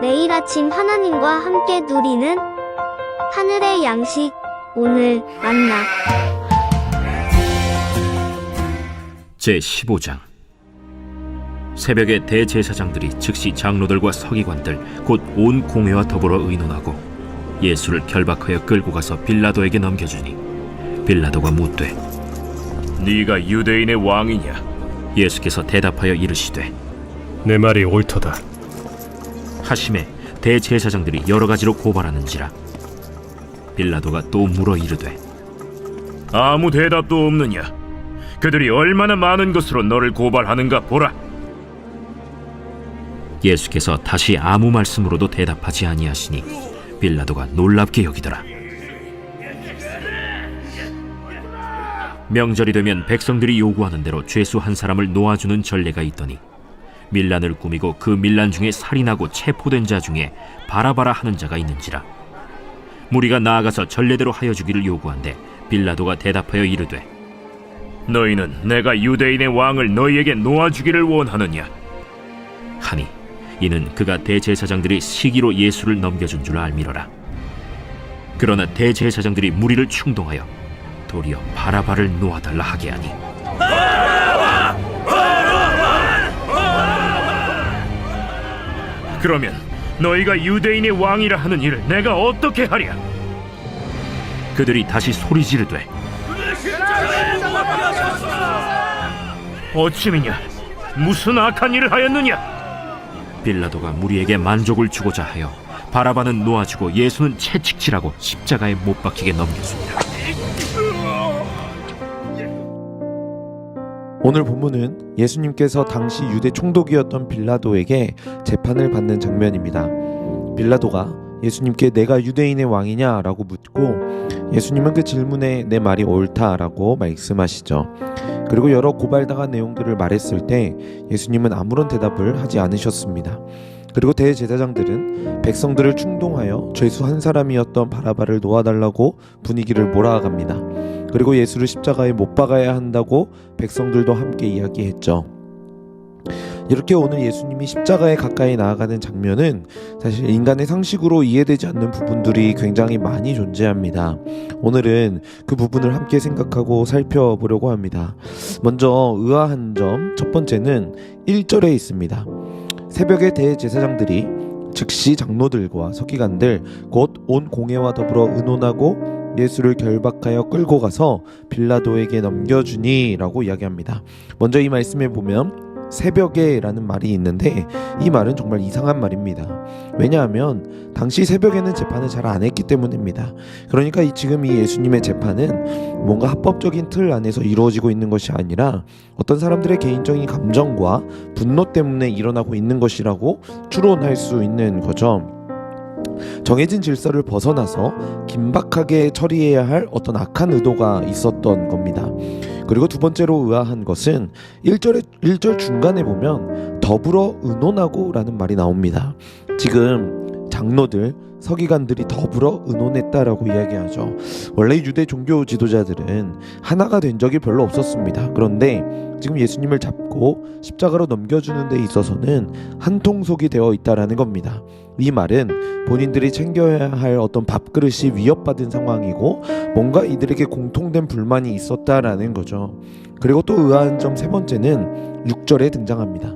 매일 아침 하나님과 함께 누리는 하늘의 양식, 오늘 만나. 제15장. 새벽에 대제사장들이 즉시 장로들과 서기관들 곧 온 공회와 더불어 의논하고 예수를 결박하여 끌고 가서 빌라도에게 넘겨주니 빌라도가 묻되 네가 유대인의 왕이냐? 예수께서 대답하여 이르시되 내 말이 옳도다. 하심에 대제사장들이 여러 가지로 고발하는지라. 빌라도가 또 물어 이르되 아무 대답도 없느냐? 그들이 얼마나 많은 것으로 너를 고발하는가 보라. 예수께서 다시 아무 말씀으로도 대답하지 아니하시니 빌라도가 놀랍게 여기더라. 명절이 되면 백성들이 요구하는 대로 죄수 한 사람을 놓아주는 전례가 있더니 밀란을 꾸미고 그 밀란 중에 살인하고 체포된 자 중에 바라바라 하는 자가 있는지라. 무리가 나아가서 전례대로 하여 주기를 요구한데 빌라도가 대답하여 이르되 너희는 내가 유대인의 왕을 너희에게 놓아주기를 원하느냐? 하니 이는 그가 대제사장들이 시기로 예수를 넘겨준 줄 알미러라. 그러나 대제사장들이 무리를 충동하여 도리어 바라바를 놓아달라 하게 하니 그러면 너희가 유대인의 왕이라 하는 일을 내가 어떻게 하랴? 그들이 다시 소리 지르되 어찌미냐? 무슨 악한 일을 하였느냐? 빌라도가 무리에게 만족을 주고자 하여 바라바는 놓아주고 예수는 채찍질하고 십자가에 못 박히게 넘겼습니다. 오늘 본문은 예수님께서 당시 유대 총독이었던 빌라도에게 재판을 받는 장면입니다. 빌라도가 예수님께 내가 유대인의 왕이냐 라고 묻고 예수님은 그 질문에 내 말이 옳다라고 말씀하시죠. 그리고 여러 고발당한 내용들을 말했을 때 예수님은 아무런 대답을 하지 않으셨습니다. 그리고 대제사장들은 백성들을 충동하여 죄수 한 사람이었던 바라바를 놓아달라고 분위기를 몰아갑니다. 그리고 예수를 십자가에 못 박아야 한다고 백성들도 함께 이야기했죠. 이렇게 오늘 예수님이 십자가에 가까이 나아가는 장면은 사실 인간의 상식으로 이해되지 않는 부분들이 굉장히 많이 존재합니다. 오늘은 그 부분을 함께 생각하고 살펴보려고 합니다. 먼저 의아한 점 첫 번째는 1절에 있습니다. 새벽에 대제사장들이 즉시 장로들과 서기관들 곧 온 공회와 더불어 의논하고 예수를 결박하여 끌고 가서 빌라도에게 넘겨주니 라고 이야기합니다. 먼저 이 말씀에 보면 새벽에 라는 말이 있는데 이 말은 정말 이상한 말입니다. 왜냐하면 당시 새벽에는 재판을 잘 안 했기 때문입니다. 그러니까 지금 이 예수님의 재판은 뭔가 합법적인 틀 안에서 이루어지고 있는 것이 아니라 어떤 사람들의 개인적인 감정과 분노 때문에 일어나고 있는 것이라고 추론할 수 있는 거죠. 정해진 질서를 벗어나서 긴박하게 처리해야 할 어떤 악한 의도가 있었던 겁니다. 그리고 두 번째로 의아한 것은 1절 중간에 보면 더불어 의논하고 라는 말이 나옵니다. 지금 장로들, 서기관들이 더불어 의논했다라고 이야기하죠. 원래 유대 종교 지도자들은 하나가 된 적이 별로 없었습니다. 그런데 지금 예수님을 잡고 십자가로 넘겨주는 데 있어서는 한통속이 되어 있다라는 겁니다. 이 말은 본인들이 챙겨야 할 어떤 밥그릇이 위협받은 상황이고 뭔가 이들에게 공통된 불만이 있었다라는 거죠. 그리고 또 의아한 점 세 번째는 6절에 등장합니다.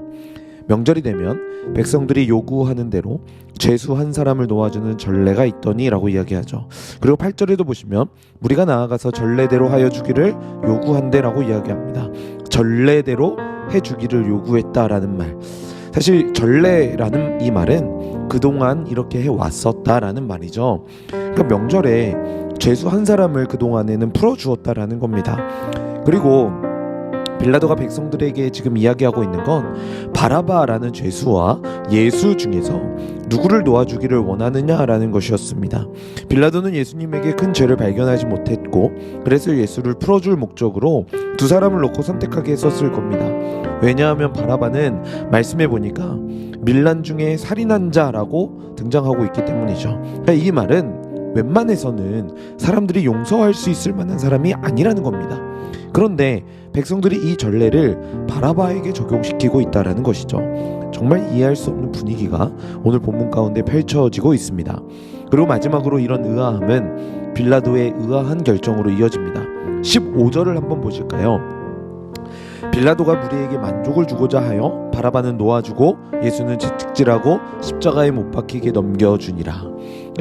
명절이 되면 백성들이 요구하는 대로 죄수 한 사람을 놓아주는 전례가 있더니 라고 이야기하죠. 그리고 8절에도 보시면 무리가 나아가서 전례대로 하여 주기를 요구한대 라고 이야기합니다. 전례대로 해주기를 요구했다라는 말, 사실 전례라는 이 말은 그동안 이렇게 해왔었다라는 말이죠. 그러니까 명절에 죄수 한 사람을 그동안에는 풀어주었다라는 겁니다. 그리고 빌라도가 백성들에게 지금 이야기하고 있는 건 바라바라는 죄수와 예수 중에서 누구를 놓아주기를 원하느냐라는 것이었습니다. 빌라도는 예수님에게 큰 죄를 발견하지 못했고 그래서 예수를 풀어줄 목적으로 두 사람을 놓고 선택하게 했었을 겁니다. 왜냐하면 바라바는 말씀해 보니까 밀란 중에 살인한 자라고 등장하고 있기 때문이죠. 그러니까 이 말은 웬만해서는 사람들이 용서할 수 있을 만한 사람이 아니라는 겁니다. 그런데 백성들이 이 전례를 바라바에게 적용시키고 있다라는 것이죠. 정말 이해할 수 없는 분위기가 오늘 본문 가운데 펼쳐지고 있습니다. 그리고 마지막으로 이런 의아함은 빌라도의 의아한 결정으로 이어집니다. 15절을 한번 보실까요? 빌라도가 무리에게 만족을 주고자 하여 바라바는 놓아주고 예수는 채찍질하고 십자가에 못 박히게 넘겨주니라.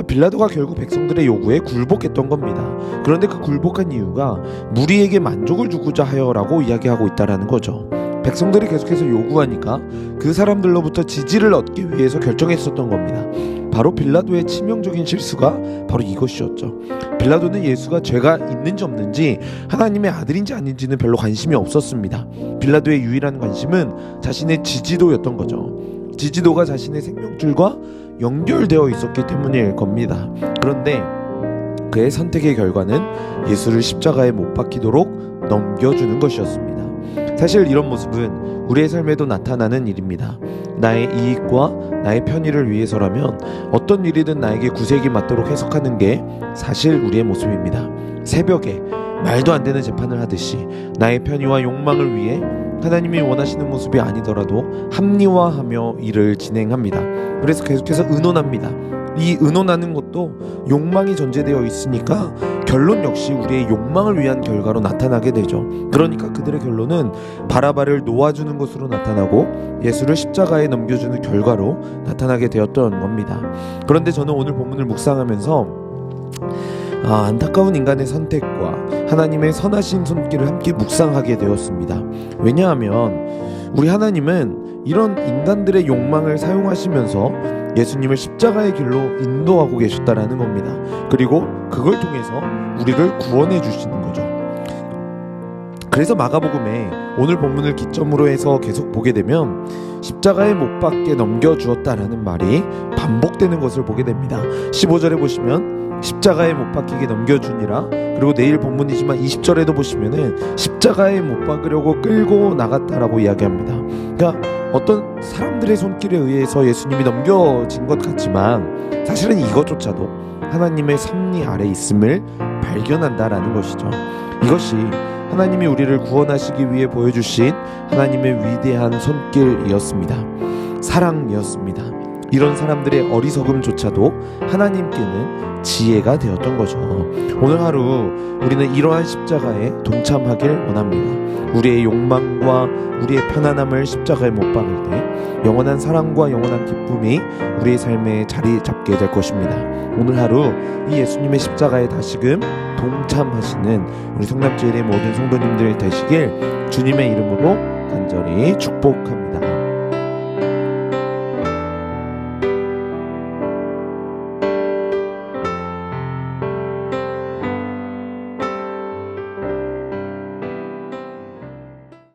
빌라도가 결국 백성들의 요구에 굴복했던 겁니다. 그런데 그 굴복한 이유가 무리에게 만족을 주고자 하여라고 이야기하고 있다라는 거죠. 백성들이 계속해서 요구하니까 그 사람들로부터 지지를 얻기 위해서 결정했었던 겁니다. 바로 빌라도의 치명적인 실수가 바로 이것이었죠. 빌라도는 예수가 죄가 있는지 없는지 하나님의 아들인지 아닌지는 별로 관심이 없었습니다. 빌라도의 유일한 관심은 자신의 지지도였던 거죠. 지지도가 자신의 생명줄과 연결되어 있었기 때문일 겁니다. 그런데 그의 선택의 결과는 예수를 십자가에 못 박히도록 넘겨주는 것이었습니다. 사실 이런 모습은 우리의 삶에도 나타나는 일입니다. 나의 이익과 나의 편의를 위해서라면 어떤 일이든 나에게 구색이 맞도록 해석하는 게 사실 우리의 모습입니다. 새벽에 말도 안 되는 재판을 하듯이 나의 편의와 욕망을 위해 하나님이 원하시는 모습이 아니더라도 합리화하며 일을 진행합니다. 그래서 계속해서 의논합니다. 이 의논하는 것도 욕망이 전제되어 있으니까 결론 역시 우리의 욕망을 위한 결과로 나타나게 되죠. 그러니까 그들의 결론은 바라바를 놓아주는 것으로 나타나고 예수를 십자가에 넘겨주는 결과로 나타나게 되었던 겁니다. 그런데 저는 오늘 본문을 묵상하면서 안타까운 인간의 선택과 하나님의 선하신 손길을 함께 묵상하게 되었습니다. 왜냐하면 우리 하나님은 이런 인간들의 욕망을 사용하시면서 예수님을 십자가의 길로 인도하고 계셨다라는 겁니다. 그리고 그걸 통해서 우리를 구원해 주시는 거죠. 그래서 마가복음에 오늘 본문을 기점으로 해서 계속 보게 되면 십자가에 못 박게 넘겨주었다라는 말이 반복되는 것을 보게 됩니다. 15절에 보시면 십자가에 못 박히게 넘겨주니라. 그리고 내일 본문이지만 20절에도 보시면은 십자가에 못 박으려고 끌고 나갔다라고 이야기합니다. 그러니까 어떤 사람들의 손길에 의해서 예수님이 넘겨진 것 같지만 사실은 이것조차도 하나님의 섭리 아래 있음을 발견한다라는 것이죠. 이것이 하나님이 우리를 구원하시기 위해 보여주신 하나님의 위대한 손길이었습니다. 사랑이었습니다. 이런 사람들의 어리석음조차도 하나님께는 지혜가 되었던 거죠. 오늘 하루 우리는 이러한 십자가에 동참하길 원합니다. 우리의 욕망과 우리의 편안함을 십자가에 못 박을 때 영원한 사랑과 영원한 기쁨이 우리의 삶에 자리 잡게 될 것입니다. 오늘 하루 이 예수님의 십자가에 다시금 동참하시는 우리 성남제일의 모든 성도님들 되시길 주님의 이름으로 간절히 축복합니다.